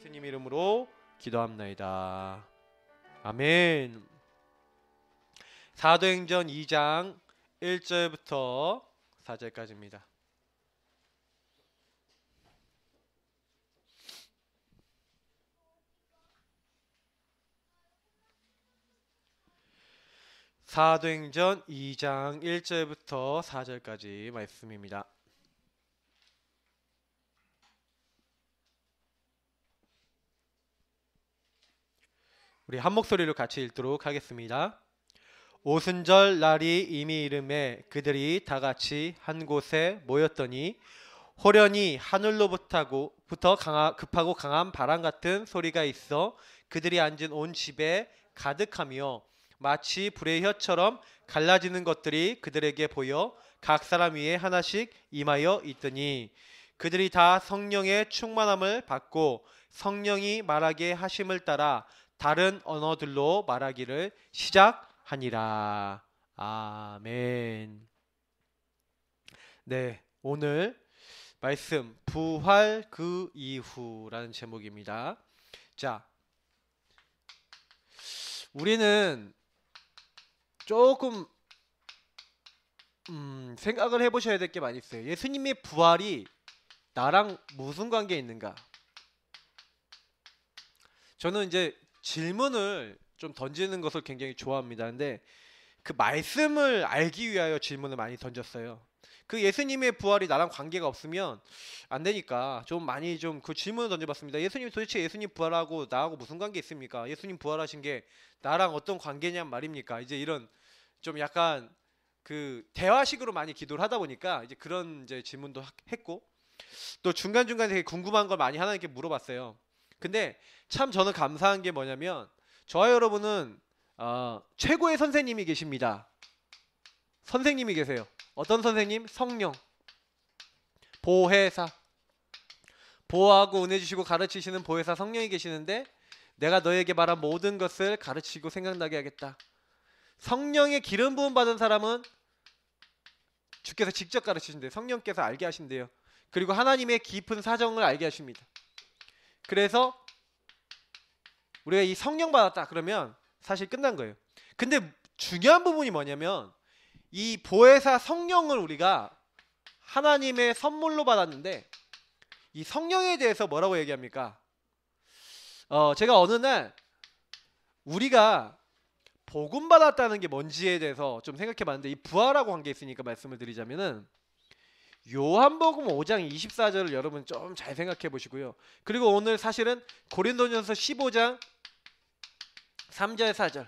예수님 이름으로 기도합나이다. 아멘. 사도행전 2장 1절부터 4절까지입니다. 사도행전 2장 1절부터 4절까지 말씀입니다. 우리 한 목소리로 같이 읽도록 하겠습니다. 오순절 날이 이미 이름에 그들이 다 같이 한 곳에 모였더니 호련히 하늘로부터 급하고 강한 바람 같은 소리가 있어 그들이 앉은 온 집에 가득하며 마치 불의 혀처럼 갈라지는 것들이 그들에게 보여 각 사람 위에 하나씩 임하여 있더니 그들이 다 성령의 충만함을 받고 성령이 말하게 하심을 따라 다른 언어들로 말하기를 시작하니라. 아멘. 네, 오늘 말씀 부활 그 이후라는 제목입니다. 자, 우리는 조금 생각을 해보셔야 될 게 많이 있어요. 예수님의 부활이 나랑 무슨 관계 있는가? 저는 이제 질문을 좀 던지는 것을 굉장히 좋아합니다. 근데 그 말씀을 알기 위하여 질문을 많이 던졌어요. 그 예수님의 부활이 나랑 관계가 없으면 안 되니까 좀 많이 좀 그 질문을 던져봤습니다. 예수님 도대체 예수님 부활하고 나하고 무슨 관계 있습니까? 예수님 부활하신 게 나랑 어떤 관계냔 말입니까? 이제 이런 좀 약간 그 대화식으로 많이 기도를 하다 보니까 이제 그런 이제 질문도 했고 또 중간중간에 되게 궁금한 걸 많이 하나님께 물어봤어요. 근데 참 저는 감사한 게 뭐냐면 저와 여러분은 최고의 선생님이 계십니다. 선생님이 계세요. 어떤 선생님? 성령, 보혜사, 보호하고 은혜 주시고 가르치시는 보혜사 성령이 계시는데 내가 너에게 말한 모든 것을 가르치고 생각나게 하겠다. 성령의 기름 부음 받은 사람은 주께서 직접 가르치신대요. 성령께서 알게 하신대요. 그리고 하나님의 깊은 사정을 알게 하십니다. 그래서 우리가 이 성령 받았다 그러면 사실 끝난 거예요. 근데 중요한 부분이 뭐냐면 이 보혜사 성령을 우리가 하나님의 선물로 받았는데 이 성령에 대해서 뭐라고 얘기합니까? 제가 어느 날 우리가 복음 받았다는 게 뭔지에 대해서 좀 생각해 봤는데 이 부활하고 관계 있으니까 말씀을 드리자면은 요한복음 5장 24절을 여러분 좀 잘 생각해 보시고요. 그리고 오늘 사실은 고린도전서 15장 3절 4절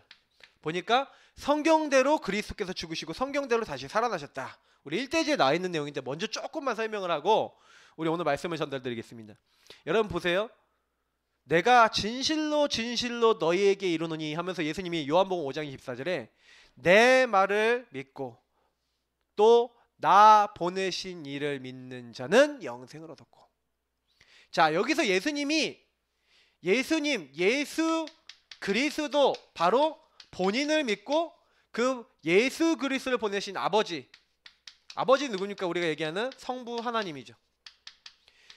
보니까 성경대로 그리스도께서 죽으시고 성경대로 다시 살아나셨다. 우리 1대지에 나와 있는 내용인데 먼저 조금만 설명을 하고 우리 오늘 말씀을 전달드리겠습니다. 여러분 보세요. 내가 진실로 진실로 너희에게 이르노니 하면서 예수님이 요한복음 5장 24절에 내 말을 믿고 또 나 보내신 이를 믿는 자는 영생을 얻었고. 자, 여기서 예수님 예수 그리스도 바로 본인을 믿고 그 예수 그리스도를 보내신 아버지 누구니까 우리가 얘기하는 성부 하나님이죠.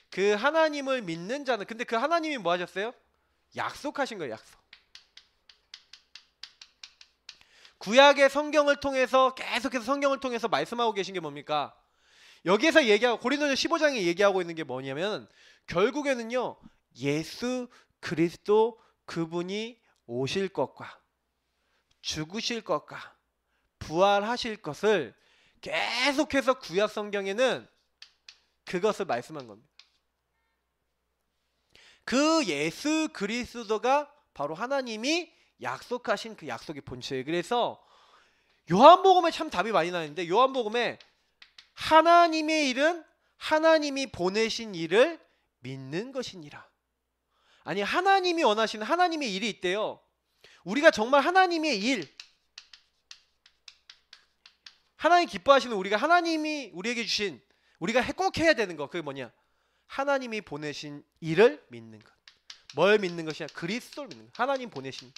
그 하나님을 믿는 자는 근데 그 하나님이 뭐 하셨어요? 약속하신 거예요. 약속. 구약의 성경을 통해서 계속해서 성경을 통해서 말씀하고 계신 게 뭡니까? 여기에서 얘기하고 고린도전 15장에 얘기하고 있는 게 뭐냐면 결국에는요. 예수 그리스도 그분이 오실 것과 죽으실 것과 부활하실 것을 계속해서 구약 성경에는 그것을 말씀한 겁니다. 그 예수 그리스도가 바로 하나님이 약속하신 그 약속의 본체예요. 그래서 요한복음에 참 답이 많이 나는데 요한복음에 하나님의 일은 하나님이 보내신 일을 믿는 것이니라. 아니 하나님이 원하시는 하나님의 일이 있대요. 우리가 정말 하나님의 일 하나님 기뻐하시는 우리가 하나님이 우리에게 주신 우리가 꼭 해야 되는 거 그게 뭐냐? 하나님이 보내신 일을 믿는 것. 뭘 믿는 것이냐? 그리스도를 믿는 것. 하나님 보내신.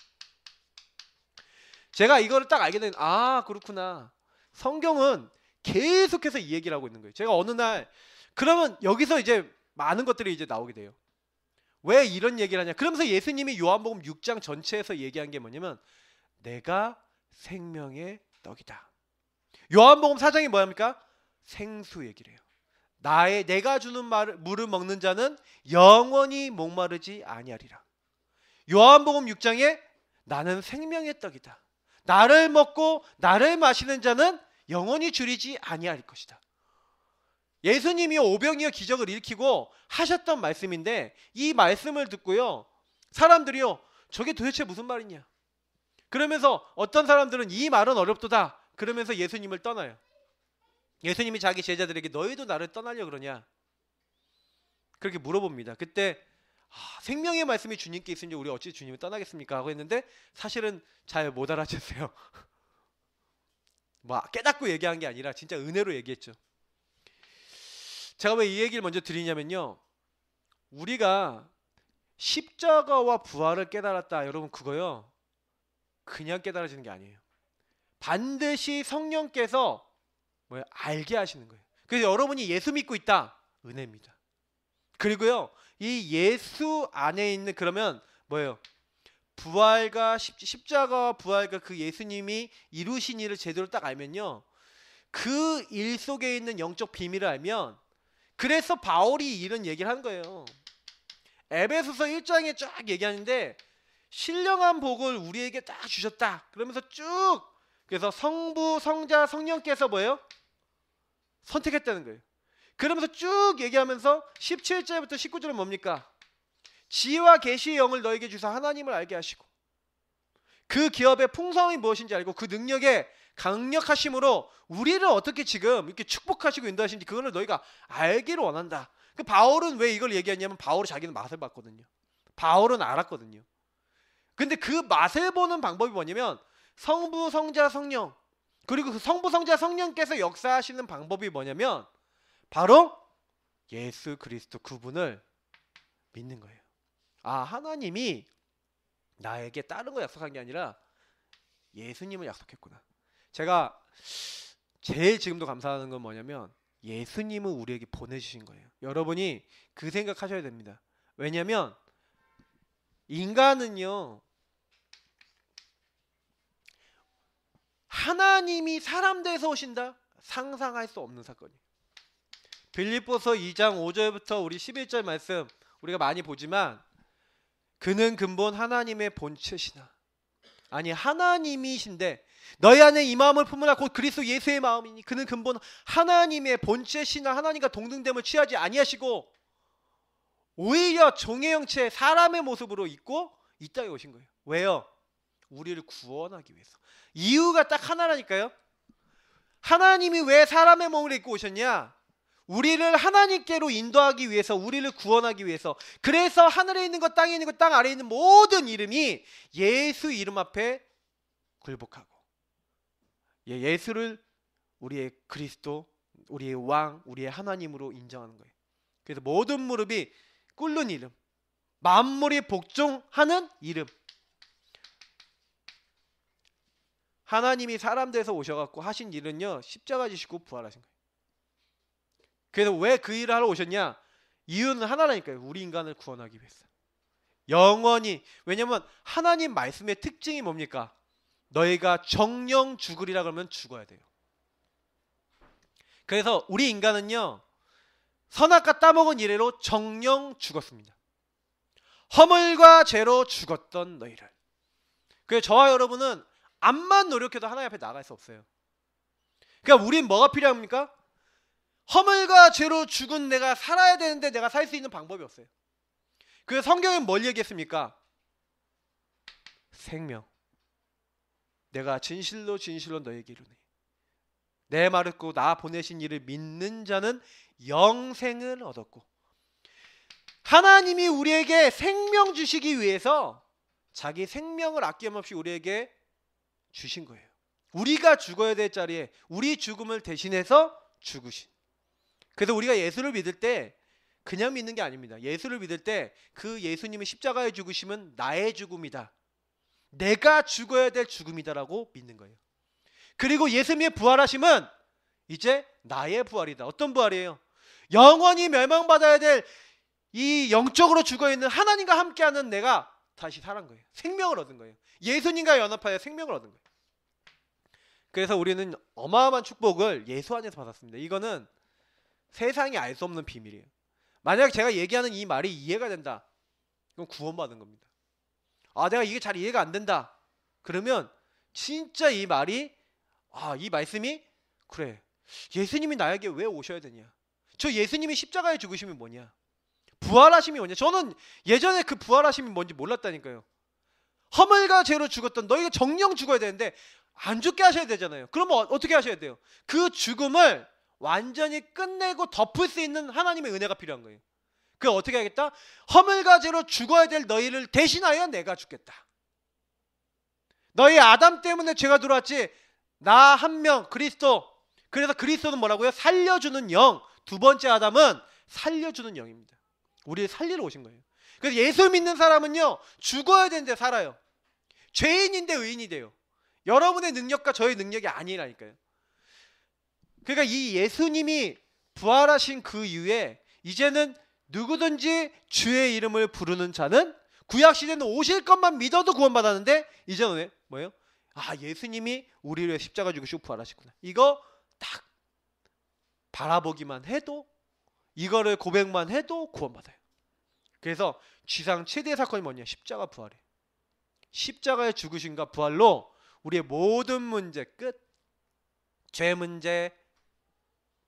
제가 이거를 딱 알게 된 그렇구나. 성경은 계속해서 이 얘기를 하고 있는 거예요. 제가 어느 날 그러면 여기서 이제 많은 것들이 이제 나오게 돼요. 왜 이런 얘기를 하냐? 그러면서 예수님이 요한복음 6장 전체에서 얘기한 게 뭐냐면 내가 생명의 떡이다. 요한복음 4장이 뭐합니까? 생수 얘기를 해요. 내가 주는 물을 먹는 자는 영원히 목마르지 아니하리라. 요한복음 6장에 나는 생명의 떡이다. 나를 먹고 나를 마시는 자는 영원히 줄이지 아니할 것이다. 예수님이 오병이어 기적을 일으키고 하셨던 말씀인데 이 말씀을 듣고요, 사람들이요, 저게 도대체 무슨 말이냐? 그러면서 어떤 사람들은 이 말은 어렵도다 그러면서 예수님을 떠나요. 예수님이 자기 제자들에게 너희도 나를 떠나려 그러냐? 그렇게 물어봅니다. 그때 생명의 말씀이 주님께 있으니 우리 어찌 주님을 떠나겠습니까? 하고 했는데 사실은 잘 못 알아챘어요. 뭐 깨닫고 얘기한 게 아니라 진짜 은혜로 얘기했죠. 제가 왜 이 얘기를 먼저 드리냐면요, 우리가 십자가와 부활을 깨달았다, 여러분 그거요 그냥 깨달아지는 게 아니에요. 반드시 성령께서 알게 하시는 거예요. 그래서 여러분이 예수 믿고 있다, 은혜입니다. 그리고요, 이 예수 안에 있는, 그러면 뭐예요? 부활과 십자가와 부활과 그 예수님이 이루신 일을 제대로 딱 알면요, 그 일 속에 있는 영적 비밀을 알면, 그래서 바울이 이런 얘기를 하는 거예요. 에베소서 1장에 쫙 얘기하는데 신령한 복을 우리에게 딱 주셨다 그러면서 쭉, 그래서 성부 성자 성령께서 뭐예요? 선택했다는 거예요. 그러면서 쭉 얘기하면서 17절부터 19절은 뭡니까? 지혜와 계시의 영을 너에게 주사 하나님을 알게 하시고 그 기업의 풍성이 무엇인지 알고 그 능력의 강력하심으로 우리를 어떻게 지금 이렇게 축복하시고 인도하시는지 그거를 너희가 알기를 원한다. 그 바울은 왜 이걸 얘기했냐면 바울은 자기는 맛을 봤거든요. 바울은 알았거든요. 근데 그 맛을 보는 방법이 뭐냐면 성부 성자 성령, 그리고 그 성부 성자 성령께서 역사하시는 방법이 뭐냐면 바로 예수 그리스도 그분을 믿는 거예요. 하나님이 나에게 다른 거 약속한 게 아니라 예수님을 약속했구나. 제가 제일 지금도 감사하는 건 뭐냐면 예수님을 우리에게 보내주신 거예요. 여러분이 그 생각하셔야 됩니다. 왜냐면 인간은요, 하나님이 사람 돼서 오신다? 상상할 수 없는 사건이에요. 빌립보서 2장 5절부터 우리 11절 말씀 우리가 많이 보지만 그는 근본 하나님의 본체시나, 아니 하나님이신데 너희 안에 이 마음을 품으라 곧 그리스도 예수의 마음이니 그는 근본 하나님의 본체시나 하나님과 동등됨을 취하지 아니하시고 오히려 종의 형체 사람의 모습으로 있고 이 땅에 오신 거예요. 왜요? 우리를 구원하기 위해서. 이유가 딱 하나라니까요. 하나님이 왜 사람의 몸을 입고 오셨냐? 우리를 하나님께로 인도하기 위해서, 우리를 구원하기 위해서. 그래서 하늘에 있는 것, 땅에 있는 것, 땅 아래에 있는 모든 이름이 예수 이름 앞에 굴복하고 예수를 우리의 그리스도, 우리의 왕, 우리의 하나님으로 인정하는 거예요. 그래서 모든 무릎이 꿇는 이름, 만물이 복종하는 이름. 하나님이 사람 돼서 오셔갖고 하신 일은요, 십자가 지시고 부활하신 거예요. 그래서 왜 그 일을 하러 오셨냐? 이유는 하나라니까요. 우리 인간을 구원하기 위해서. 영원히. 왜냐면 하나님 말씀의 특징이 뭡니까? 너희가 정령 죽으리라 그러면 죽어야 돼요. 그래서 우리 인간은요, 선악과 따먹은 이래로 정령 죽었습니다. 허물과 죄로 죽었던 너희를. 그래서 저와 여러분은 암만 노력해도 하나님 앞에 나갈 수 없어요. 그러니까 우린 뭐가 필요합니까? 허물과 죄로 죽은 내가 살아야 되는데 내가 살 수 있는 방법이 없어요. 그래서 성경은 뭘 얘기했습니까? 생명. 내가 진실로 진실로 너에게 이르노니 내 말을 듣고 나 보내신 이를 믿는 자는 영생을 얻었고, 하나님이 우리에게 생명 주시기 위해서 자기 생명을 아낌없이 우리에게 주신 거예요. 우리가 죽어야 될 자리에 우리 죽음을 대신해서 죽으신. 그래서 우리가 예수를 믿을 때 그냥 믿는 게 아닙니다. 예수를 믿을 때 그 예수님이 십자가에 죽으심은 나의 죽음이다, 내가 죽어야 될 죽음이다라고 믿는 거예요. 그리고 예수님의 부활하심은 이제 나의 부활이다. 어떤 부활이에요? 영원히 멸망받아야 될 이 영적으로 죽어있는 하나님과 함께하는 내가 다시 살은 거예요. 생명을 얻은 거예요. 예수님과 연합하여 생명을 얻은 거예요. 그래서 우리는 어마어마한 축복을 예수 안에서 받았습니다. 이거는 세상이 알 수 없는 비밀이에요. 만약 제가 얘기하는 이 말이 이해가 된다, 그럼 구원받은 겁니다. 아, 내가 이게 잘 이해가 안 된다, 그러면 진짜 이 말이, 이 말씀이, 그래, 예수님이 나에게 왜 오셔야 되냐, 저 예수님이 십자가에 죽으심이 뭐냐, 부활하심이 뭐냐. 저는 예전에 그 부활하심이 뭔지 몰랐다니까요. 허물과 죄로 죽었던 너희가 정령 죽어야 되는데 안 죽게 하셔야 되잖아요. 그러면 어떻게 하셔야 돼요? 그 죽음을 완전히 끝내고 덮을 수 있는 하나님의 은혜가 필요한 거예요. 그 어떻게 하겠다? 허물과 죄로 죽어야 될 너희를 대신하여 내가 죽겠다. 너희 아담 때문에 죄가 들어왔지, 나 한 명 그리스도. 그래서 그리스도는 뭐라고요? 살려주는 영. 두 번째 아담은 살려주는 영입니다. 우리를 살리러 오신 거예요. 그래서 예수 믿는 사람은요, 죽어야 되는데 살아요. 죄인인데 의인이 돼요. 여러분의 능력과 저의 능력이 아니라니까요. 그러니까 이 예수님이 부활하신 그 이후에 이제는 누구든지 주의 이름을 부르는 자는, 구약시대는 오실 것만 믿어도 구원받았는데 이제는 뭐예요? 예수님이 우리를 위해 십자가 죽으시고 부활하셨구나, 이거 딱 바라보기만 해도, 이거를 고백만 해도 구원받아요. 그래서 지상 최대의 사건이 뭐냐? 십자가 부활이에요. 십자가의 죽으심과 부활로 우리의 모든 문제 끝. 죄 문제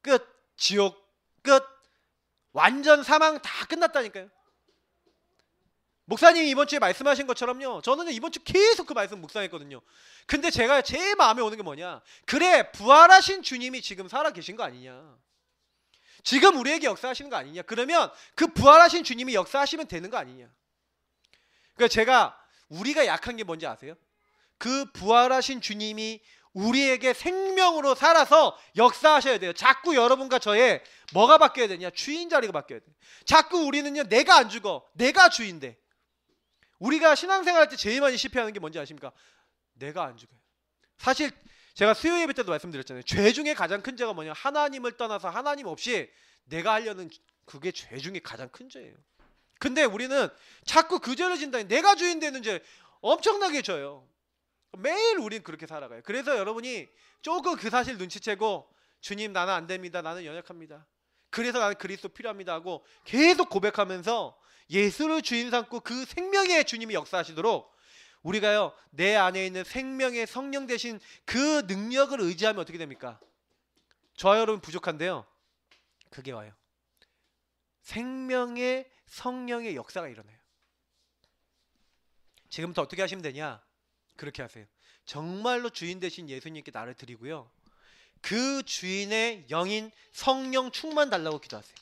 끝. 지옥 끝. 완전 사망 다 끝났다니까요. 목사님이 이번 주에 말씀하신 것처럼요, 저는 이번 주 계속 그 말씀 묵상했거든요. 근데 제가 제일 마음에 오는 게 뭐냐, 그래, 부활하신 주님이 지금 살아계신 거 아니냐, 지금 우리에게 역사하시는 거 아니냐, 그러면 그 부활하신 주님이 역사하시면 되는 거 아니냐. 그러니까 우리가 약한 게 뭔지 아세요? 그 부활하신 주님이 우리에게 생명으로 살아서 역사하셔야 돼요. 자꾸 여러분과 저의 뭐가 바뀌어야 되냐? 주인 자리가 바뀌어야 돼요. 자꾸 우리는요, 내가 안 죽어, 내가 주인데. 우리가 신앙생활 할 때 제일 많이 실패하는 게 뭔지 아십니까? 내가 안 죽어요. 사실 제가 수요 예배 때도 말씀드렸잖아요. 죄 중에 가장 큰 죄가 뭐냐? 하나님을 떠나서 하나님 없이 내가 하려는, 그게 죄 중에 가장 큰 죄예요. 근데 우리는 자꾸 그 죄를 진다니, 내가 주인 되는 죄 엄청나게 져요. 매일 우린 그렇게 살아가요. 그래서 여러분이 조금 그 사실 눈치채고, 주님, 나는 안 됩니다, 나는 연약합니다, 그래서 나는 그리스도 필요합니다 하고 계속 고백하면서 예수를 주인 삼고 그 생명의 주님이 역사하시도록, 우리가요, 내 안에 있는 생명의 성령 되신 그 능력을 의지하면 어떻게 됩니까? 저와 여러분 부족한데요, 그게 와요. 생명의 성령의 역사가 일어나요. 지금부터 어떻게 하시면 되냐? 그렇게 하세요. 정말로 주인 되신 예수님께 나를 드리고요, 그 주인의 영인 성령 충만 달라고 기도하세요.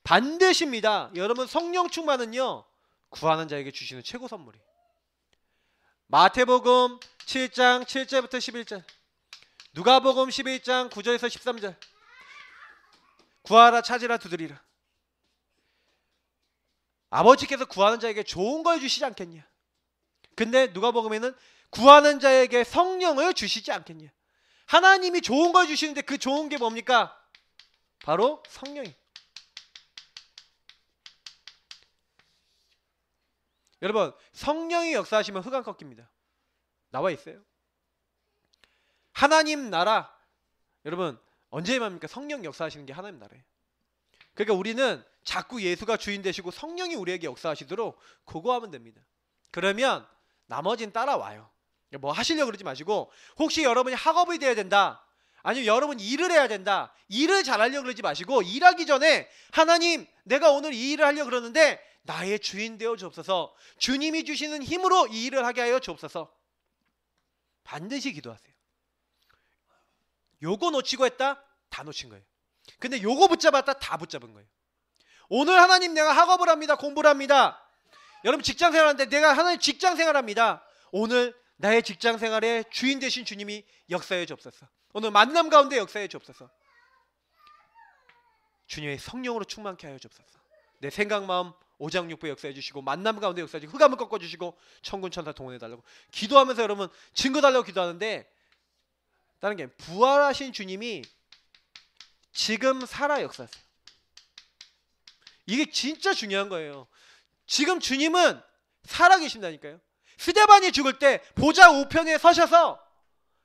반드시입니다. 여러분, 성령 충만은요, 구하는 자에게 주시는 최고 선물이에요. 마태복음 7장 7절부터 11절, 누가복음 11장 9절에서 13절, 구하라, 찾으라, 두드리라. 아버지께서 구하는 자에게 좋은 걸 주시지 않겠냐? 근데 누가복음에는 구하는 자에게 성령을 주시지 않겠냐? 하나님이 좋은 걸 주시는데 그 좋은 게 뭡니까? 바로 성령이에요. 여러분, 성령이 역사하시면 흑암 꺾입니다. 나와 있어요. 하나님 나라, 여러분 언제 임합니까? 성령 역사하시는 게 하나님 나라예요. 그러니까 우리는 자꾸 예수가 주인 되시고 성령이 우리에게 역사하시도록 그거 하면 됩니다. 그러면 나머지는 따라와요. 뭐 하시려고 그러지 마시고, 혹시 여러분이 학업이 돼야 된다, 아니면 여러분 일을 해야 된다, 일을 잘하려고 그러지 마시고, 일하기 전에 하나님, 내가 오늘 이 일을 하려고 그러는데 나의 주인 되어 주옵소서, 주님이 주시는 힘으로 이 일을 하게 하여 주옵소서. 반드시 기도하세요. 요거 놓치고 했다? 다 놓친 거예요. 근데 요거 붙잡았다? 다 붙잡은 거예요. 오늘 하나님, 내가 학업을 합니다, 공부를 합니다. 여러분 직장 생활하는데 내가 하나님 직장 생활합니다. 오늘 나의 직장 생활에 주인 되신 주님이 역사해 주옵소서. 오늘 만남 가운데 역사해 주옵소서. 주님의 성령으로 충만케 하여 주옵소서. 내 생각 마음 오장육부 역사해 주시고, 만남 가운데 역사해 주시고, 흑암을 꺾어 주시고, 천군 천사 동원해 달라고 기도하면서 여러분 증거 달라고 기도하는데, 다른 게 부활하신 주님이 지금 살아 역사하세요. 이게 진짜 중요한 거예요. 지금 주님은 살아계신다니까요. 스데반이 죽을 때 보좌 우편에 서셔서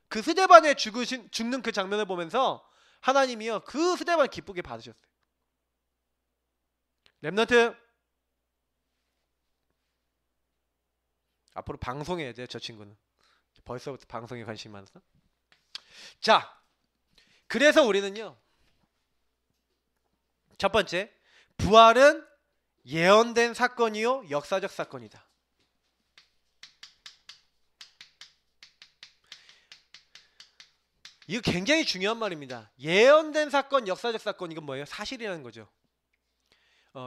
그 스데반의 죽는 그 장면을 보면서 하나님이요 그 스데반을 기쁘게 받으셨어요. 렘넌트 앞으로 방송해야 돼요. 저 친구는 벌써부터 방송에 관심이 많아서. 자, 그래서 우리는요 첫 번째, 부활은 예언된 사건이요 역사적 사건이다. 이거 굉장히 중요한 말입니다. 예언된 사건, 역사적 사건, 이건 뭐예요? 사실이라는 거죠.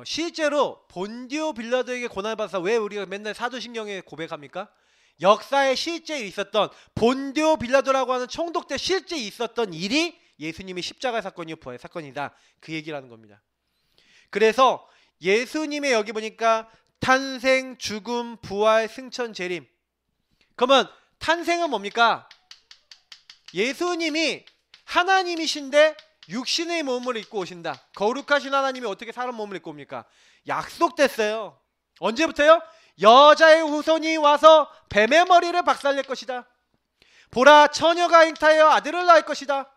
실제로 본디오 빌라도에게 고난을 받아서 왜 우리가 맨날 사도신경에 고백합니까? 역사에 실제 있었던 본디오 빌라도라고 하는 총독 때 실제 있었던 일이 예수님의 십자가 사건이요 부활의 사건이다. 그 얘기라는 겁니다. 그래서 예수님의 여기 보니까 탄생, 죽음, 부활, 승천, 재림. 그러면 탄생은 뭡니까? 예수님이 하나님이신데 육신의 몸을 입고 오신다. 거룩하신 하나님이 어떻게 사람 몸을 입고 옵니까? 약속됐어요. 언제부터요? 여자의 후손이 와서 뱀의 머리를 박살낼 것이다. 보라, 처녀가 잉타하여 아들을 낳을 것이다.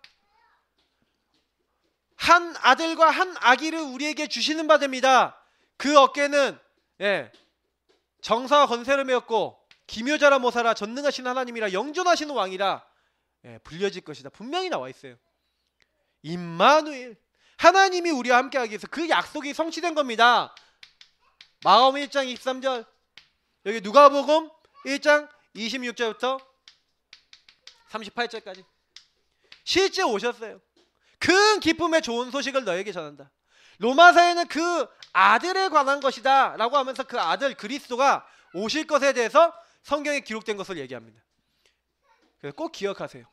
한 아들과 한 아기를 우리에게 주시는 바 됩니다. 그 어깨는 정사와 건세를 메었고 기묘자라 모사라 전능하신 하나님이라 영존하시는 왕이라 불려질 것이다. 분명히 나와 있어요. 임마누엘, 하나님이 우리와 함께하기 위해서 그 약속이 성취된 겁니다. 마가복음 1장 23절, 여기 누가복음 1장 26절부터 38절까지 실제 오셨어요. 큰 기쁨의 좋은 소식을 너에게 전한다. 로마서에는 그 아들에 관한 것이다 라고 하면서 그 아들 그리스도가 오실 것에 대해서 성경에 기록된 것을 얘기합니다. 그래서 꼭 기억하세요.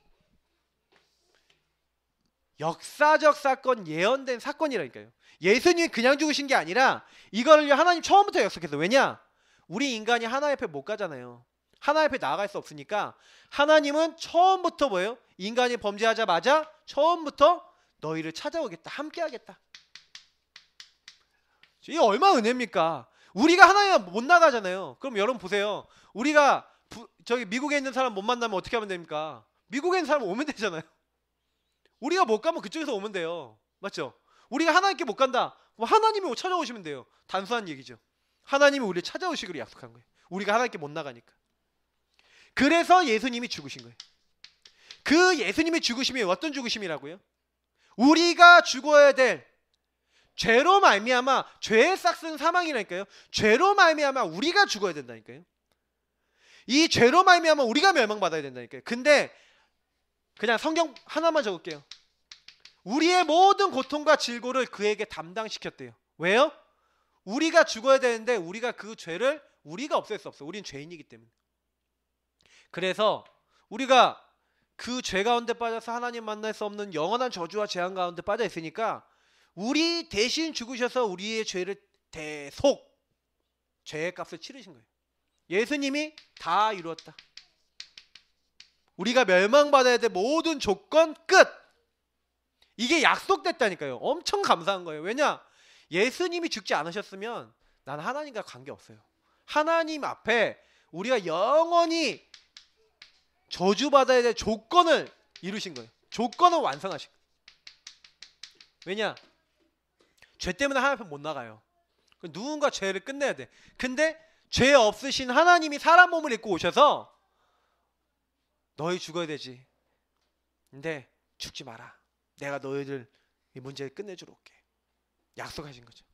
역사적 사건, 예언된 사건이라니까요. 예수님이 그냥 죽으신 게 아니라 이거를 하나님 처음부터 약속했어요. 왜냐? 우리 인간이 하나님 앞에 못 가잖아요. 하나님 앞에 나아갈 수 없으니까 하나님은 처음부터 뭐예요? 인간이 범죄하자마자 처음부터 너희를 찾아오겠다. 함께하겠다. 이게 얼마나 은혜입니까? 우리가 하나님 못 나가잖아요. 그럼 여러분 보세요. 우리가 저기 미국에 있는 사람 못 만나면 어떻게 하면 됩니까? 미국에 있는 사람 오면 되잖아요. 우리가 못 가면 그쪽에서 오면 돼요. 맞죠? 우리가 하나님께 못 간다. 뭐 하나님이 찾아오시면 돼요. 단순한 얘기죠. 하나님이 우리를 찾아오시기로 약속한 거예요. 우리가 하나님께 못 나가니까. 그래서 예수님이 죽으신 거예요. 그 예수님이 죽으심이 어떤 죽으심이라고요? 우리가 죽어야 될 죄로 말미암아, 죄의 싹슨 사망이라니까요. 죄로 말미암아 우리가 죽어야 된다니까요. 이 죄로 말미암아 우리가 멸망받아야 된다니까요. 근데 그냥 성경 하나만 적을게요. 우리의 모든 고통과 질고를 그에게 담당시켰대요. 왜요? 우리가 죽어야 되는데 우리가 그 죄를 우리가 없앨 수 없어. 우린 죄인이기 때문에. 그래서 우리가 그 죄 가운데 빠져서 하나님 만날 수 없는 영원한 저주와 재앙 가운데 빠져 있으니까 우리 대신 죽으셔서 우리의 죄를 대속 죄의 값을 치르신 거예요. 예수님이 다 이루었다. 우리가 멸망받아야 될 모든 조건 끝. 이게 약속됐다니까요. 엄청 감사한 거예요. 왜냐? 예수님이 죽지 않으셨으면 난 하나님과 관계없어요. 하나님 앞에 우리가 영원히 저주받아야 될 조건을 이루신 거예요. 조건을 완성하신 거예요. 왜냐? 죄 때문에 하나님 앞에 못 나가요. 누군가 죄를 끝내야 돼. 근데 죄 없으신 하나님이 사람 몸을 입고 오셔서 너희 죽어야 되지. 근데 죽지 마라. 내가 너희들 이 문제를 끝내주러 올게. 약속하신 거죠.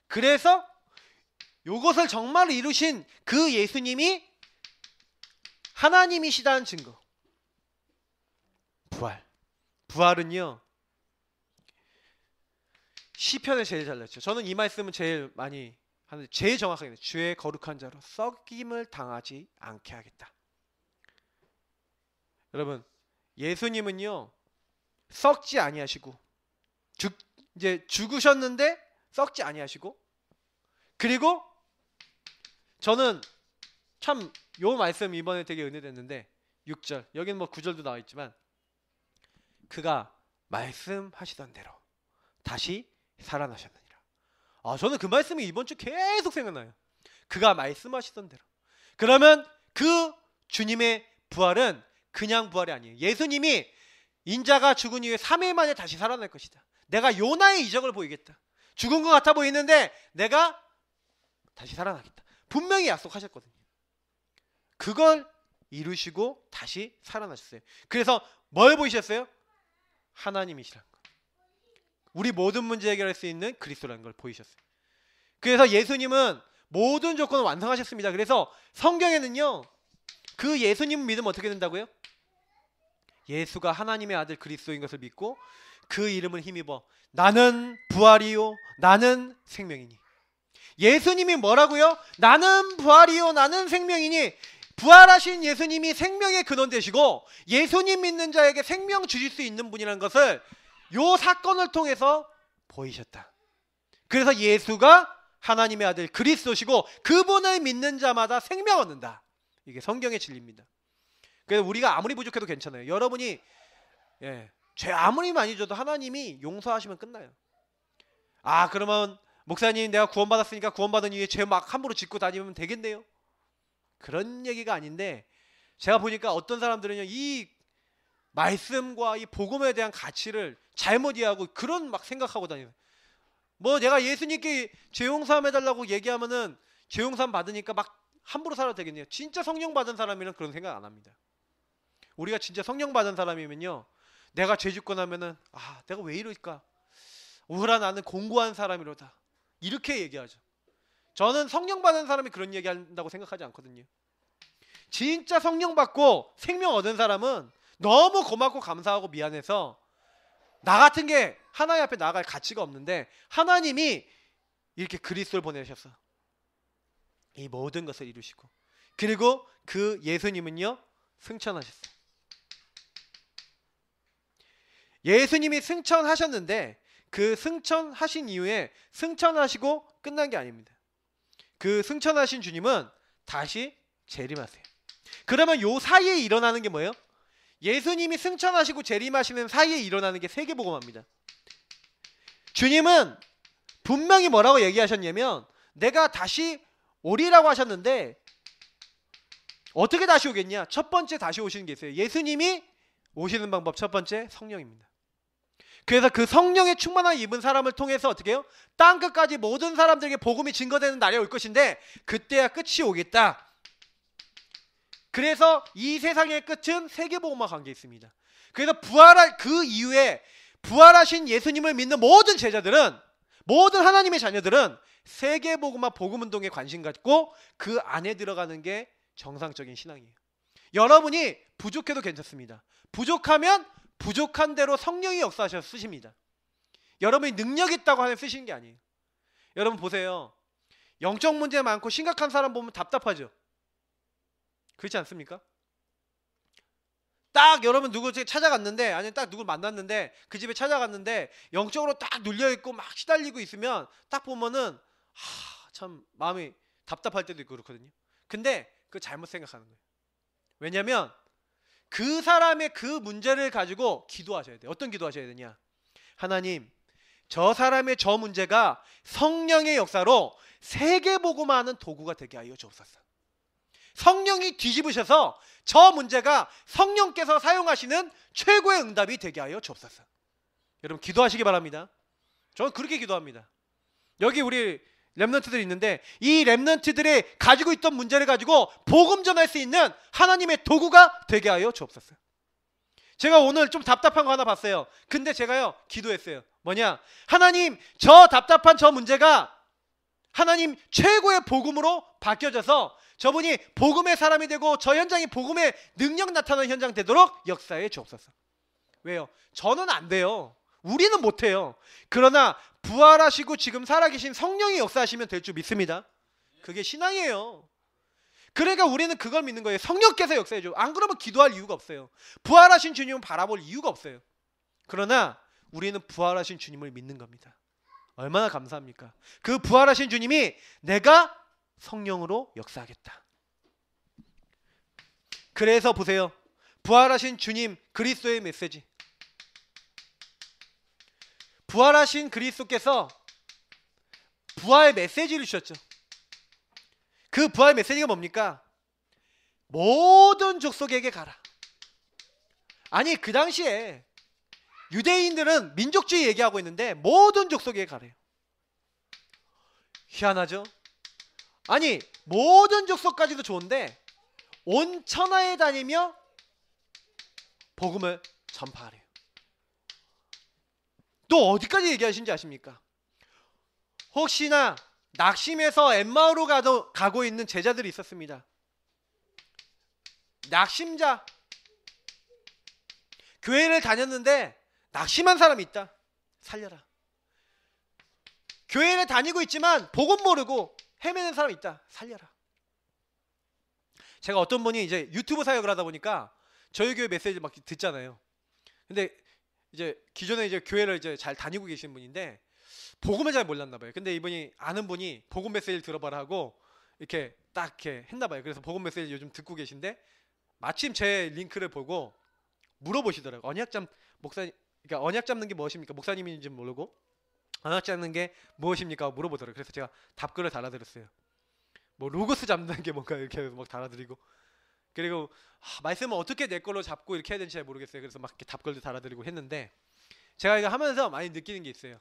그래서 이것을 정말 이루신 그 예수님이 하나님이시다는 증거. 부활. 부활은요. 시편에 제일 잘 냈죠. 저는 이 말씀은 제일 많이 하는데 제일 정확하게 주의 거룩한 자로 썩임을 당하지 않게 하겠다. 여러분, 예수님은요. 썩지 아니하시고 이제 죽으셨는데 썩지 아니하시고 그리고 저는 참 요 말씀 이번에 되게 은혜됐는데 6절 여기는 뭐 9절도 나와 있지만 그가 말씀하시던 대로 다시 살아나셨느니라. 저는 그 말씀이 이번 주 계속 생각나요. 그가 말씀하시던 대로. 그러면 그 주님의 부활은 그냥 부활이 아니에요. 예수님이 인자가 죽은 이후에 3일 만에 다시 살아날 것이다. 내가 요나의 이적을 보이겠다. 죽은 것 같아 보이는데 내가 다시 살아나겠다. 분명히 약속하셨거든요. 그걸 이루시고 다시 살아나셨어요. 그래서 뭘 보이셨어요? 하나님이시라는 거. 우리 모든 문제 해결할 수 있는 그리스도라는 걸 보이셨어요. 그래서 예수님은 모든 조건을 완성하셨습니다. 그래서 성경에는요, 그 예수님을 믿으면 어떻게 된다고요? 예수가 하나님의 아들 그리스도인 것을 믿고 그 이름을 힘입어 나는 부활이요 나는 생명이니. 예수님이 뭐라고요? 나는 부활이요 나는 생명이니. 부활하신 예수님이 생명의 근원 되시고 예수님 믿는 자에게 생명 주실 수 있는 분이라는 것을 요 사건을 통해서 보이셨다. 그래서 예수가 하나님의 아들 그리스도시고 그분을 믿는 자마다 생명 얻는다. 이게 성경의 진리입니다. 그래서 우리가 아무리 부족해도 괜찮아요. 여러분이 죄 아무리 많이 져도 하나님이 용서하시면 끝나요. 그러면 목사님 내가 구원받았으니까 구원받은 이후에 죄 막 함부로 짓고 다니면 되겠네요. 그런 얘기가 아닌데, 제가 보니까 어떤 사람들은요 이 말씀과 이 복음에 대한 가치를 잘못 이해하고 그런 막 생각하고 다니는. 뭐 내가 예수님께 죄 용서함 해달라고 얘기하면은 죄 용서함 받으니까 막 함부로 살아도 되겠네요. 진짜 성령 받은 사람이면 그런 생각 안 합니다. 우리가 진짜 성령 받은 사람이면요, 내가 죄 짓고 나면은 내가 왜 이럴까? 오히려 나는 공고한 사람이로다. 이렇게 얘기하죠. 저는 성령 받은 사람이 그런 얘기한다고 생각하지 않거든요. 진짜 성령 받고 생명 얻은 사람은 너무 고맙고 감사하고 미안해서 나 같은 게 하나님 앞에 나아갈 가치가 없는데 하나님이 이렇게 그리스도를 보내셔서 이 모든 것을 이루시고, 그리고 그 예수님은요 승천하셨어요. 예수님이 승천하셨는데 그 승천하신 이후에 승천하시고 끝난 게 아닙니다. 그 승천하신 주님은 다시 재림하세요. 그러면 요 사이에 일어나는 게 뭐예요? 예수님이 승천하시고 재림하시는 사이에 일어나는 게 세계복음화입니다. 주님은 분명히 뭐라고 얘기하셨냐면 내가 다시 오리라고 하셨는데 어떻게 다시 오겠냐? 첫 번째 다시 오시는 게 있어요. 예수님이 오시는 방법 첫 번째 성령입니다. 그래서 그 성령의 충만함을 입은 사람을 통해서 어떻게 해요? 땅끝까지 모든 사람들에게 복음이 증거되는 날이 올 것인데 그때야 끝이 오겠다. 그래서 이 세상의 끝은 세계복음화 관계에 있습니다. 그래서 그 이후에 부활하신 예수님을 믿는 모든 제자들은, 모든 하나님의 자녀들은 세계복음화 복음운동에 관심 갖고 그 안에 들어가는 게 정상적인 신앙이에요. 여러분이 부족해도 괜찮습니다. 부족하면 부족한 대로 성령이 역사하셔서 쓰십니다. 여러분이 능력 있다고 하면 쓰시는 게 아니에요. 여러분 보세요. 영적 문제 많고 심각한 사람 보면 답답하죠. 그렇지 않습니까? 딱 여러분 누구 찾아갔는데, 아니면 딱 누구 만났는데 그 집에 찾아갔는데 영적으로 딱 눌려있고 막 시달리고 있으면 딱 보면은 참 마음이 답답할 때도 있고 그렇거든요. 근데 그거 잘못 생각하는 거예요. 왜냐면 그 사람의 그 문제를 가지고 기도하셔야 돼요. 어떤 기도하셔야 되냐? 하나님, 저 사람의 저 문제가 성령의 역사로 세계복음화하는 도구가 되게 하여 주옵소서. 성령이 뒤집으셔서 저 문제가 성령께서 사용하시는 최고의 응답이 되게 하여 주옵소서. 여러분 기도하시기 바랍니다. 저는 그렇게 기도합니다. 여기 우리 렘넌트들이 있는데 이 렘넌트들이 가지고 있던 문제를 가지고 복음 전할 수 있는 하나님의 도구가 되게 하여 주옵소서. 제가 오늘 좀 답답한 거 하나 봤어요. 근데 제가요 기도했어요. 뭐냐? 하나님, 저 답답한 저 문제가 하나님 최고의 복음으로 바뀌어져서 저분이 복음의 사람이 되고 저 현장이 복음의 능력 나타나는 현장 되도록 역사해 주옵소서. 왜요? 저는 안 돼요. 우리는 못해요. 그러나 부활하시고 지금 살아계신 성령이 역사하시면 될 줄 믿습니다. 그게 신앙이에요. 그러니까 우리는 그걸 믿는 거예요. 성령께서 역사해 줘. 안 그러면 기도할 이유가 없어요. 부활하신 주님을 바라볼 이유가 없어요. 그러나 우리는 부활하신 주님을 믿는 겁니다. 얼마나 감사합니까? 그 부활하신 주님이 내가 성령으로 역사하겠다. 그래서 보세요. 부활하신 주님 그리스도의 메시지. 부활하신 그리스도께서 부활 메시지를 주셨죠. 그 부활 메시지가 뭡니까? 모든 족속에게 가라. 아니 그 당시에 유대인들은 민족주의 얘기하고 있는데 모든 족속에게 가래요. 희한하죠? 아니 모든 족속까지도 좋은데 온 천하에 다니며 복음을 전파하래요. 또 어디까지 얘기하신지 아십니까? 혹시나 낙심해서 엠마오로 가고 있는 제자들이 있었습니다. 낙심자, 교회를 다녔는데 낙심한 사람이 있다. 살려라. 교회를 다니고 있지만 복음 모르고 헤매는 사람이 있다. 살려라. 제가 어떤 분이 이제 유튜브 사역을 하다 보니까 저희 교회 메시지 막 듣잖아요. 근데 이제 기존에 이제 교회를 이제 잘 다니고 계신 분인데 복음을 잘 몰랐나 봐요. 근데 이분이 아는 분이 복음 메시지를 들어봐라 하고 이렇게 딱 이렇게 했나 봐요. 그래서 복음 메시지 요즘 듣고 계신데 마침 제 링크를 보고 물어보시더라고요. 그러니까 언약 잡는 게 무엇입니까? 목사님인지 모르고 언약 잡는 게 무엇입니까? 물어보더라고요. 그래서 제가 답글을 달아드렸어요. 뭐 로고스 잡는 게 뭔가 이렇게 막 달아드리고, 그리고 말씀을 어떻게 내 걸로 잡고 이렇게 해야 되는지 잘 모르겠어요. 그래서 막 이렇게 답글도 달아드리고 했는데 제가 이거 하면서 많이 느끼는 게 있어요.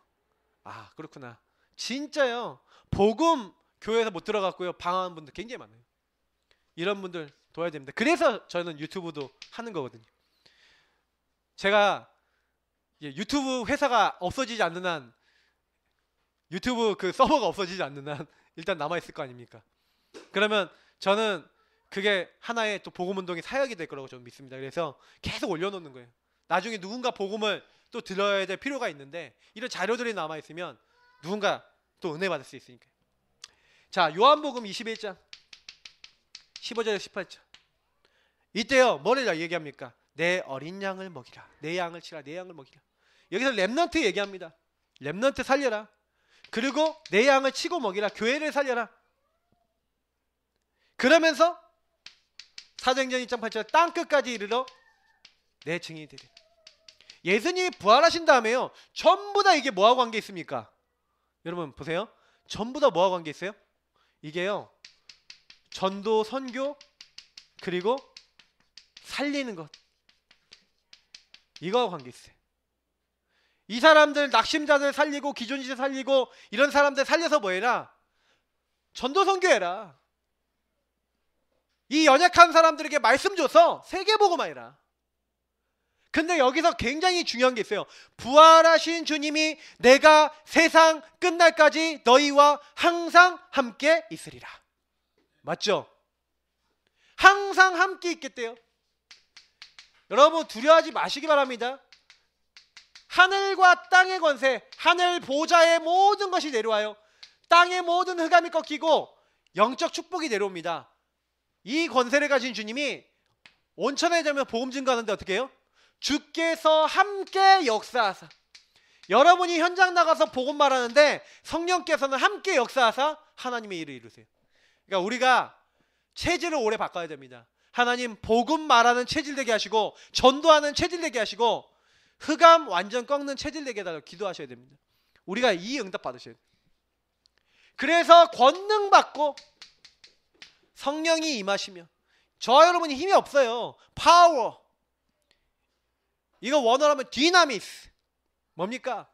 아 그렇구나. 진짜요. 복음 교회에서 못 들어갔고요. 방황하는 분들 굉장히 많아요. 이런 분들 도와야 됩니다. 그래서 저는 유튜브도 하는 거거든요. 제가 유튜브 회사가 없어지지 않는 한, 유튜브 그 서버가 없어지지 않는 한 일단 남아있을 거 아닙니까? 그러면 저는 그게 하나의 또 복음운동의 사역이 될 거라고 저는 믿습니다. 그래서 계속 올려놓는 거예요. 나중에 누군가 복음을 또 들어야 될 필요가 있는데 이런 자료들이 남아있으면 누군가 또 은혜 받을 수 있으니까. 자, 요한복음 21장 15절에서 18절. 이때요 뭐를 얘기합니까? 내 어린 양을 먹이라. 내 양을 치라. 내 양을 먹이라. 여기서 렘넌트 얘기합니다. 렘넌트 살려라. 그리고 내 양을 치고 먹이라. 교회를 살려라. 그러면서 사도행전 2.8절 땅끝까지 이르러 내 증인이 되리라. 예수님이 부활하신 다음에요 전부 다 이게 뭐하고 관계 있습니까? 여러분 보세요. 전부 다 뭐하고 관계 있어요? 이게요 전도, 선교, 그리고 살리는 것, 이거하고 관계 있어요. 이 사람들 낙심자들 살리고 기존지대 살리고 이런 사람들 살려서 뭐해라? 전도 선교해라. 이 연약한 사람들에게 말씀 줘서 세계복음화해라. 근데 여기서 굉장히 중요한 게 있어요. 부활하신 주님이 내가 세상 끝날까지 너희와 항상 함께 있으리라. 맞죠? 항상 함께 있겠대요. 여러분 두려워하지 마시기 바랍니다. 하늘과 땅의 권세, 하늘 보좌의 모든 것이 내려와요. 땅의 모든 흑암이 꺾이고 영적 축복이 내려옵니다. 이 권세를 가진 주님이 온천에 되면 복음 증거하는데 어떻게 해요? 주께서 함께 역사하사. 여러분이 현장 나가서 복음 말하는데 성령께서는 함께 역사하사 하나님의 일을 이루세요. 그러니까 우리가 체질을 오래 바꿔야 됩니다. 하나님 복음 말하는 체질 되게 하시고 전도하는 체질 되게 하시고 흑암 완전 꺾는 체질 되게 해달라고 기도하셔야 됩니다. 우리가 이 응답 받으셔야 돼요. 그래서 권능 받고 성령이 임하시면 저와 여러분이 힘이 없어요. 파워. 이거 원어로 하면 디나미스. 뭡니까?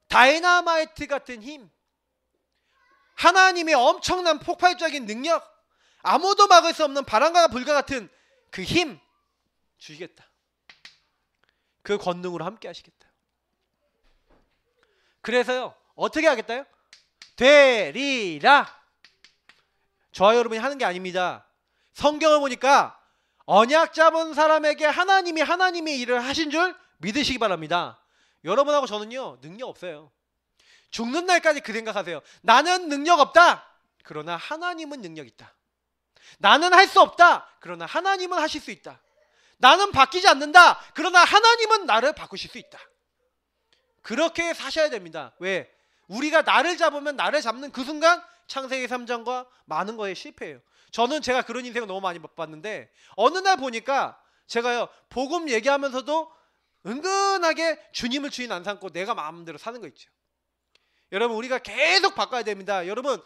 다이나마이트 같은 힘. 하나님의 엄청난 폭발적인 능력. 아무도 막을 수 없는 바람과 불과 같은 그 힘 주시겠다. 그 권능으로 함께 하시겠다. 그래서요 어떻게 하겠다요? 되리라. 저와 여러분이 하는 게 아닙니다. 성경을 보니까 언약 잡은 사람에게 하나님이 일을 하신 줄 믿으시기 바랍니다. 여러분하고 저는요 능력 없어요. 죽는 날까지 그 생각하세요. 나는 능력 없다. 그러나 하나님은 능력 있다. 나는 할 수 없다. 그러나 하나님은 하실 수 있다. 나는 바뀌지 않는다. 그러나 하나님은 나를 바꾸실 수 있다. 그렇게 사셔야 됩니다. 왜? 우리가 나를 잡으면 나를 잡는 그 순간 창세기 3장과 많은 거에 실패해요. 저는 제가 그런 인생을 너무 많이 봤는데 어느 날 보니까 제가요 복음 얘기하면서도 은근하게 주님을 주인 안 삼고 내가 마음대로 사는 거 있죠. 여러분 우리가 계속 바꿔야 됩니다. 여러분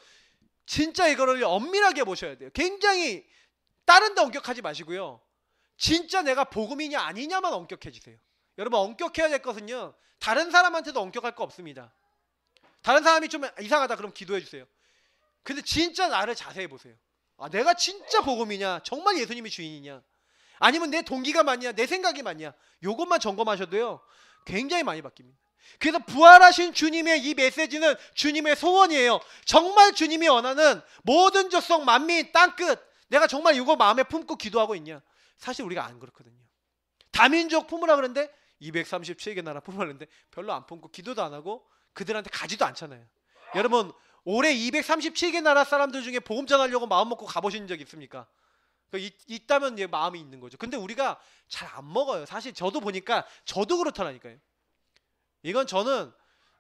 진짜 이거를 엄밀하게 보셔야 돼요. 굉장히 다른 데 엄격하지 마시고요. 진짜 내가 복음이냐 아니냐만 엄격해지세요. 여러분 엄격해야 될 것은요, 다른 사람한테도 엄격할 거 없습니다. 다른 사람이 좀 이상하다 그럼 기도해 주세요. 근데 진짜 나를 자세히 보세요. 아, 내가 진짜 복음이냐, 정말 예수님이 주인이냐, 아니면 내 동기가 맞냐, 내 생각이 맞냐, 요것만 점검하셔도요 굉장히 많이 바뀝니다. 그래서 부활하신 주님의 이 메시지는 주님의 소원이에요. 정말 주님이 원하는 모든 족속 만민 땅끝, 내가 정말 이거 마음에 품고 기도하고 있냐? 사실 우리가 안 그렇거든요. 다민족 품으라 그러는데 237개 나라 품으라 그러는데 별로 안 품고 기도도 안 하고 그들한테 가지도 않잖아요. 여러분 올해 237개 나라 사람들 중에 복음 전하려고 마음 먹고 가보신 적 있습니까? 있다면 이제 마음이 있는 거죠. 근데 우리가 잘 안 먹어요. 사실 저도 보니까 저도 그렇더라니까요. 이건 저는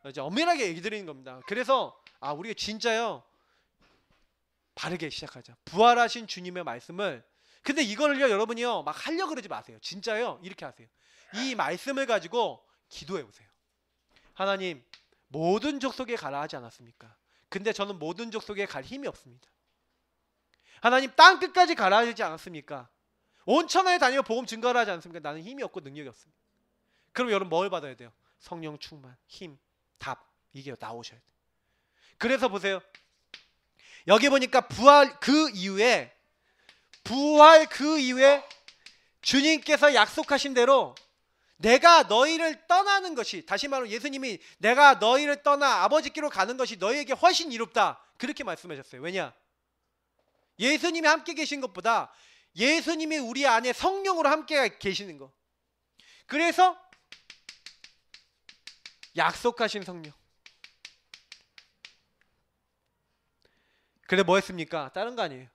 이제 엄밀하게 얘기 드리는 겁니다. 그래서 우리가 진짜요 바르게 시작하자. 부활하신 주님의 말씀을, 근데 이거를요 여러분이요 막 하려고 그러지 마세요. 진짜요 이렇게 하세요. 이 말씀을 가지고 기도해 보세요. 하나님, 모든 족속에 가라 하지 않았습니까? 근데 저는 모든 족속에 갈 힘이 없습니다. 하나님, 땅 끝까지 가라 하지 않았습니까? 온 천하에 다니며 복음 증거를 하지 않습니까? 나는 힘이 없고 능력이 없습니다. 그럼 여러분 뭘 받아야 돼요? 성령 충만, 힘, 답, 이게 나오셔야 돼요. 그래서 보세요. 여기 보니까 부활 그 이후에 주님께서 약속하신 대로 내가 너희를 떠나는 것이, 다시 말하면 예수님이 내가 너희를 떠나 아버지께로 가는 것이 너희에게 훨씬 이롭다, 그렇게 말씀하셨어요. 왜냐? 예수님이 함께 계신 것보다 예수님이 우리 안에 성령으로 함께 계시는 거. 그래서 약속하신 성령. 그래 뭐 했습니까? 다른 거 아니에요.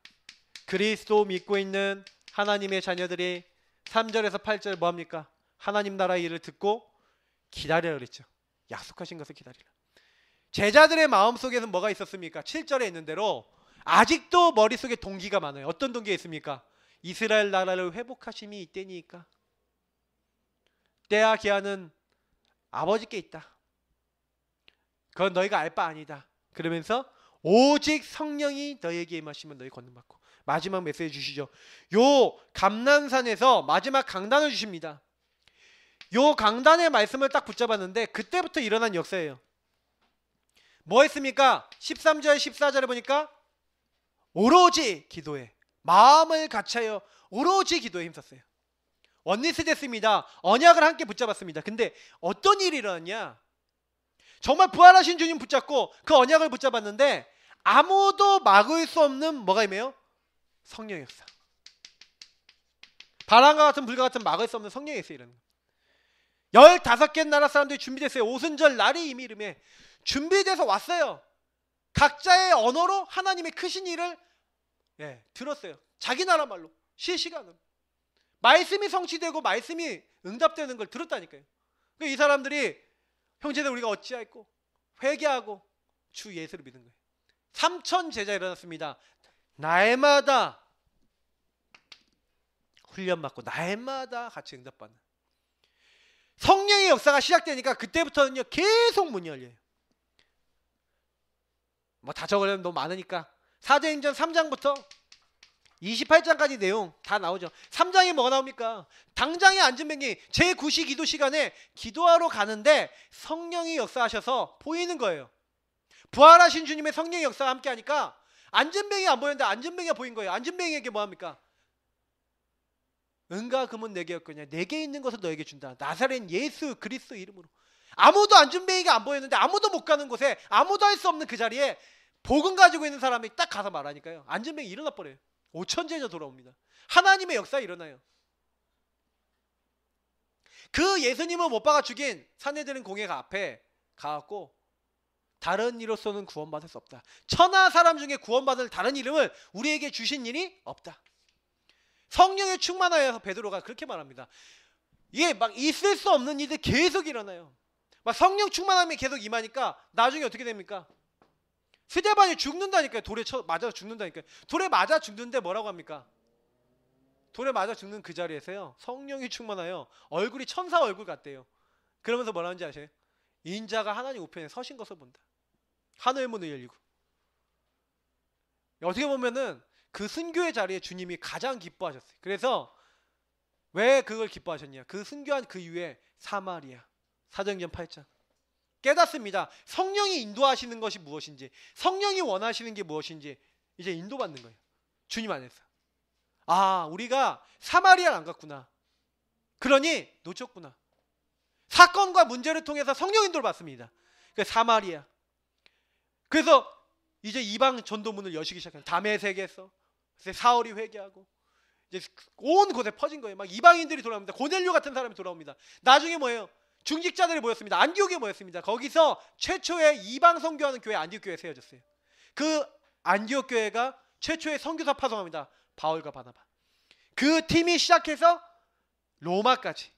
그리스도 믿고 있는 하나님의 자녀들이 3절에서 8절 뭐합니까? 하나님 나라의 일을 듣고 기다리라 그랬죠. 약속하신 것을 기다리라. 제자들의 마음속에는 뭐가 있었습니까? 7절에 있는 대로 아직도 머릿속에 동기가 많아요. 어떤 동기가 있습니까? 이스라엘 나라를 회복하심이 이때니까. 때와 기한은 아버지께 있다. 그건 너희가 알 바 아니다. 그러면서 오직 성령이 너희에게 임하시면 너희 권능받고. 마지막 메시지 주시죠. 요 감난산에서 마지막 강단을 주십니다. 요 강단의 말씀을 딱 붙잡았는데 그때부터 일어난 역사예요. 뭐 했습니까? 13절 14절에 보니까 오로지 기도에 마음을 같이하여 오로지 기도에 힘썼어요. 원리스 됐습니다. 언약을 함께 붙잡았습니다. 근데 어떤 일이 일어났냐? 정말 부활하신 주님 붙잡고 그 언약을 붙잡았는데 아무도 막을 수 없는 뭐가 임해요? 성령의 역사. 바람과 같은 불과 같은 막을 수 없는 성령의 역사 이라는 거예요. 15개 나라 사람들이 준비됐어요. 오순절 날이 이미 이름에 준비돼서 왔어요. 각자의 언어로 하나님의 크신 일을 들었어요. 자기 나라 말로 실시간으로. 말씀이 성취되고 말씀이 응답되는 걸 들었다니까요. 이 사람들이 형제들 우리가 어찌할꼬 회개하고 주 예수를 믿은 거예요. 3천 제자 일어났습니다. 날마다 훈련받고 날마다 같이 응답받는 성령의 역사가 시작되니까 그때부터는요 계속 문이 열려요. 뭐 다 적으려면 너무 많으니까 사도행전 3장부터 28장까지 내용 다 나오죠. 3장에 뭐가 나옵니까? 당장에 안진뱅이 제9시 기도 시간에 기도하러 가는데 성령이 역사하셔서 보이는 거예요. 부활하신 주님의 성령의 역사가 함께 하니까 안진뱅이 안 보였는데 안진뱅이가 보인 거예요. 안진뱅이에게 뭐합니까? 은과 금은 내게 없거냐, 내게 있는 것을 너에게 준다. 나사렛 예수 그리스도 이름으로. 아무도 안진뱅이가 안 보였는데 아무도 못 가는 곳에 아무도 할 수 없는 그 자리에 복음 가지고 있는 사람이 딱 가서 말하니까요 안진뱅이 일어나 버려요. 5천제자 돌아옵니다. 하나님의 역사 일어나요. 그 예수님을 못 박아 죽인 산헤드린 공회가 앞에 가갖고 다른 이로서는 구원받을 수 없다. 천하 사람 중에 구원받을 다른 이름을 우리에게 주신 일이 없다. 성령에 충만하여서 베드로가 그렇게 말합니다. 이게 막 있을 수 없는 일이 계속 일어나요. 막 성령 충만함이 계속 임하니까 나중에 어떻게 됩니까? 스데반이 죽는다니까요. 돌에 맞아서 죽는다니까요. 돌에 맞아 죽는데 뭐라고 합니까? 돌에 맞아 죽는 그 자리에서요 성령이 충만하여 얼굴이 천사 얼굴 같대요. 그러면서 뭐라는지 아세요? 인자가 하나님 우편에 서신 것을 본다. 하늘의 문을 열리고. 어떻게 보면은 그 순교의 자리에 주님이 가장 기뻐하셨어요. 그래서 왜 그걸 기뻐하셨냐? 그 순교한 그 이후에 사마리아 사도행전 8장 깨닫습니다. 성령이 인도하시는 것이 무엇인지, 성령이 원하시는 게 무엇인지 이제 인도받는 거예요. 주님 안에서. 아, 우리가 사마리아를 안 갔구나. 그러니 놓쳤구나. 사건과 문제를 통해서 성령 인도를 받습니다. 그 사마리아. 그래서 이제 이방 전도문을 여시기 시작해요. 다메섹에서 사울이 회개하고 이제 온 곳에 퍼진 거예요. 막 이방인들이 돌아옵니다. 고넬료 같은 사람이 돌아옵니다. 나중에 뭐예요? 중직자들이 모였습니다. 안디옥에 모였습니다. 거기서 최초의 이방 선교하는 교회 안디옥 교회가 세워졌어요. 그 안디옥 교회가 최초의 선교사 파송합니다. 바울과 바나바. 그 팀이 시작해서 로마까지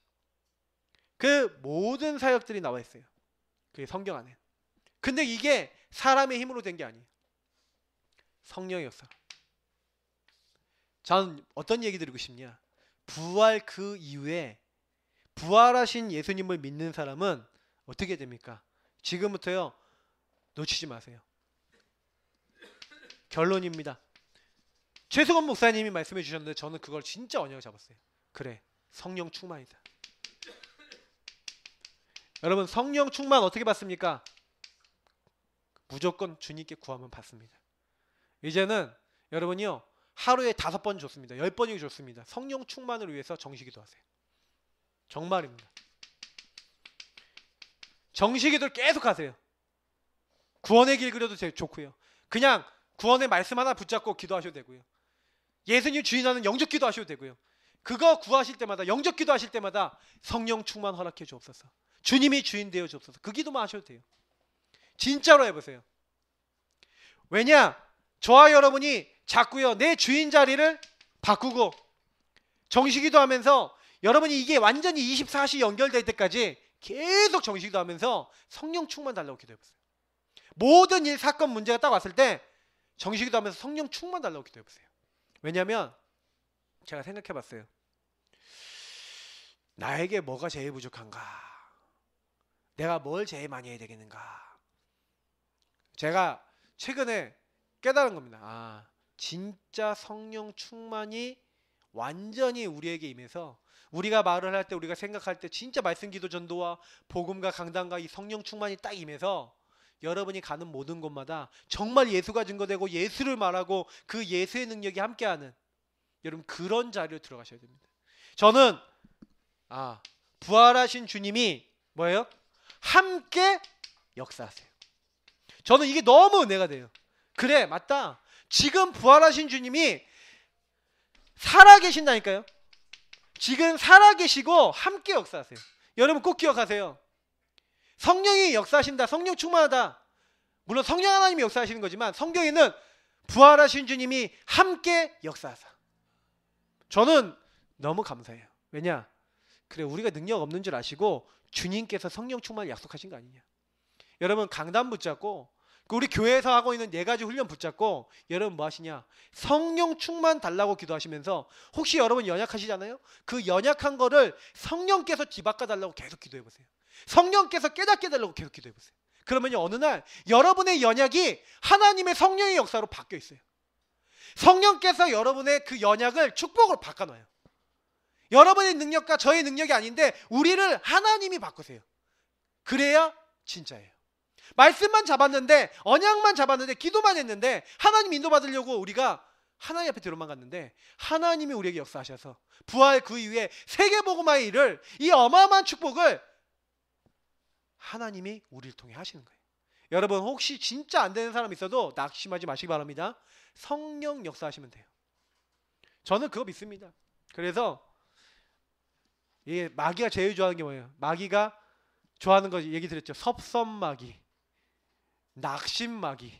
그 모든 사역들이 나와 있어요. 그 성경 안에. 근데 이게 사람의 힘으로 된 게 아니에요. 성령의 역사. 저는 어떤 얘기 드리고 싶냐? 부활 그 이후에 부활하신 예수님을 믿는 사람은 어떻게 됩니까? 지금부터요, 놓치지 마세요. 결론입니다. 최승원 목사님이 말씀해 주셨는데 저는 그걸 진짜 언약을 잡았어요. 그래, 성령 충만이다. 여러분, 성령 충만 어떻게 받습니까? 무조건 주님께 구하면 받습니다. 이제는 여러분이요, 하루에 5번 좋습니다. 10번이 좋습니다. 성령 충만을 위해서 정식기도 하세요. 정말입니다. 정식기도를 계속 하세요. 구원의 길 그려도 좋고요. 그냥 구원의 말씀 하나 붙잡고 기도하셔도 되고요. 예수님 주인하는 영적 기도하셔도 되고요. 그거 구하실 때마다, 영적 기도하실 때마다 성령 충만 허락해 주옵소서. 주님이 주인 되어 주옵소서. 그 기도만 하셔도 돼요. 진짜로 해보세요. 왜냐? 저와 여러분이 자꾸요, 내 주인 자리를 바꾸고 정식기도 하면서 여러분이 이게 완전히 24시 연결될 때까지 계속 정식기도 하면서 성령 충만 달라고 기도해보세요. 모든 일, 사건, 문제가 딱 왔을 때 정식기도 하면서 성령 충만 달라고 기도해보세요. 왜냐하면 제가 생각해봤어요. 나에게 뭐가 제일 부족한가? 내가 뭘 제일 많이 해야 되겠는가? 제가 최근에 깨달은 겁니다. 아, 진짜 성령 충만이 완전히 우리에게 임해서 우리가 말을 할 때, 우리가 생각할 때 진짜 말씀 기도 전도와 복음과 강단과 이 성령 충만이 딱 임해서 여러분이 가는 모든 곳마다 정말 예수가 증거되고 예수를 말하고 그 예수의 능력이 함께하는, 여러분 그런 자리로 들어가셔야 됩니다. 저는 부활하신 주님이 뭐예요? 함께 역사하세요. 저는 이게 너무 은혜가 돼요. 그래, 맞다. 지금 부활하신 주님이 살아계신다니까요. 지금 살아계시고 함께 역사하세요. 여러분 꼭 기억하세요. 성령이 역사하신다, 성령 충만하다. 물론 성령 하나님이 역사하시는 거지만 성경에는 부활하신 주님이 함께 역사하사. 저는 너무 감사해요. 왜냐? 그래, 우리가 능력 없는 줄 아시고 주님께서 성령 충만을 약속하신 거 아니냐. 여러분 강단 붙잡고 우리 교회에서 하고 있는 4가지 훈련 붙잡고 여러분 뭐 하시냐? 성령 충만 달라고 기도하시면서, 혹시 여러분 연약하시잖아요? 그 연약한 거를 성령께서 뒤바꿔 달라고 계속 기도해 보세요. 성령께서 깨닫게 달라고 계속 기도해 보세요. 그러면요, 어느 날 여러분의 연약이 하나님의 성령의 역사로 바뀌어 있어요. 성령께서 여러분의 그 연약을 축복으로 바꿔놔요. 여러분의 능력과 저의 능력이 아닌데 우리를 하나님이 바꾸세요. 그래야 진짜예요. 말씀만 잡았는데, 언약만 잡았는데, 기도만 했는데 하나님 인도받으려고 우리가 하나님 앞에 들어만 갔는데 하나님이 우리에게 역사하셔서 부활 그 이후에 세계복음화의 일을, 이 어마어마한 축복을 하나님이 우리를 통해 하시는 거예요. 여러분 혹시 진짜 안 되는 사람 있어도 낙심하지 마시기 바랍니다. 성령 역사하시면 돼요. 저는 그거 믿습니다. 그래서 이 마귀가 제일 좋아하는 게 뭐예요? 마귀가 좋아하는 거 얘기 드렸죠. 섭섭마귀, 낙심마귀,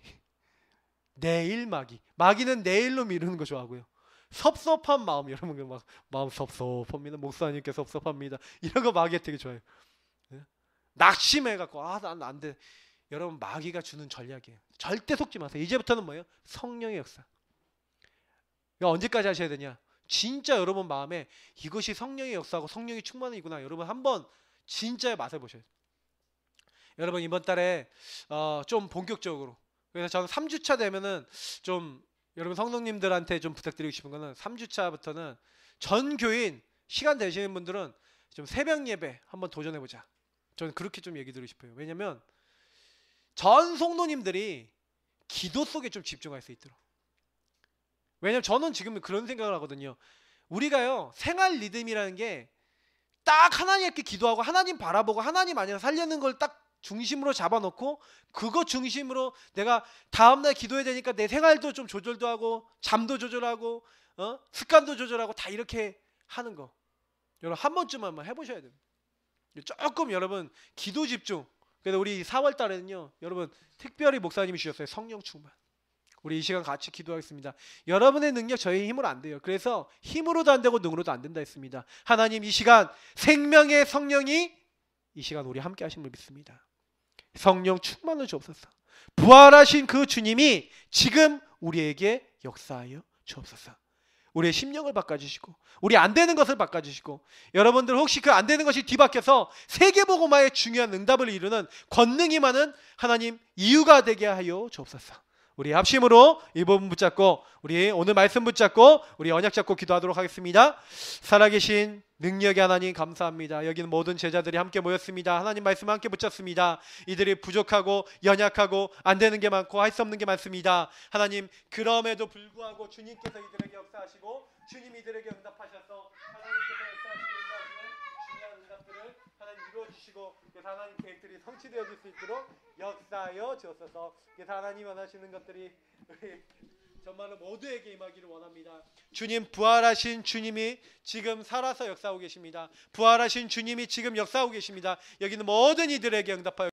내일마귀. 마귀는 내일로 미루는 거 좋아하고요. 섭섭한 마음, 여러분 막 마음 섭섭합니다. 목사님께 섭섭합니다. 이런 거 마귀가 되게 좋아해요. 낙심해갖고 난 안 돼. 여러분 마귀가 주는 전략이에요. 절대 속지 마세요. 이제부터는 뭐예요? 성령의 역사. 이거 언제까지 하셔야 되냐? 진짜 여러분 마음에 이것이 성령의 역사고 성령이 충만이구나. 여러분 한번 진짜의 맛을 보셔야 돼요. 여러분 이번 달에 좀 본격적으로, 그래서 저는 3주차 되면은 좀 여러분 성도님들한테 좀 부탁드리고 싶은 거는 3주차부터는 전 교인 시간 되시는 분들은 좀 새벽 예배 한번 도전해보자. 저는 그렇게 좀 얘기 드리고 싶어요. 왜냐면 전 성도님들이 기도 속에 좀 집중할 수 있도록. 왜냐면 저는 지금 그런 생각을 하거든요. 우리가요 생활 리듬이라는 게 딱 하나님께 기도하고 하나님 바라보고 하나님 안에서 살려는 걸 딱 중심으로 잡아놓고 그거 중심으로 내가 다음날 기도해야 되니까 내 생활도 좀 조절도 하고 잠도 조절하고 습관도 조절하고 다 이렇게 하는 거 여러분 한 번쯤 한번 해보셔야 됩니다. 조금 여러분 기도 집중. 그래서 우리 4월 달에는요 여러분 특별히 목사님이 주셨어요. 성령 충만. 우리 이 시간 같이 기도하겠습니다. 여러분의 능력 저희 힘으로 안 돼요. 그래서 힘으로도 안 되고 능으로도 안 된다 했습니다. 하나님 이 시간 생명의 성령이 이 시간 우리 함께 하신 걸 믿습니다. 성령 충만을 주옵소서. 부활하신 그 주님이 지금 우리에게 역사하여 주옵소서. 우리의 심령을 바꿔주시고 우리 안 되는 것을 바꿔주시고 여러분들 혹시 그 안 되는 것이 뒤바뀌어서 세계복음화의 중요한 응답을 이루는 권능이 많은 하나님 이유가 되게 하여 주옵소서. 우리 합심으로 이 부분 붙잡고 우리 오늘 말씀 붙잡고 우리 언약 잡고 기도하도록 하겠습니다. 살아계신 능력의 하나님 감사합니다. 여기는 모든 제자들이 함께 모였습니다. 하나님 말씀 함께 붙잡습니다. 이들이 부족하고 연약하고 안 되는 게 많고 할 수 없는 게 많습니다. 하나님 그럼에도 불구하고 주님께서 이들에게 역사하시고 주님 이들에게 응답하셔서 하나님께서 역사하시고 응답하시는 중요한 응답들을 하나님 이루어주시고 그래서 하나님 계획들이 성취되어질 수 있도록 역사하여 주옵소서. 그래서 하나님 원하시는 것들이 우리 정말로 모두에게 임하기를 원합니다. 주님 부활하신 주님이 지금 살아서 역사하고 계십니다. 부활하신 주님이 지금 역사하고 계십니다. 여기는 모든 이들에게 응답하여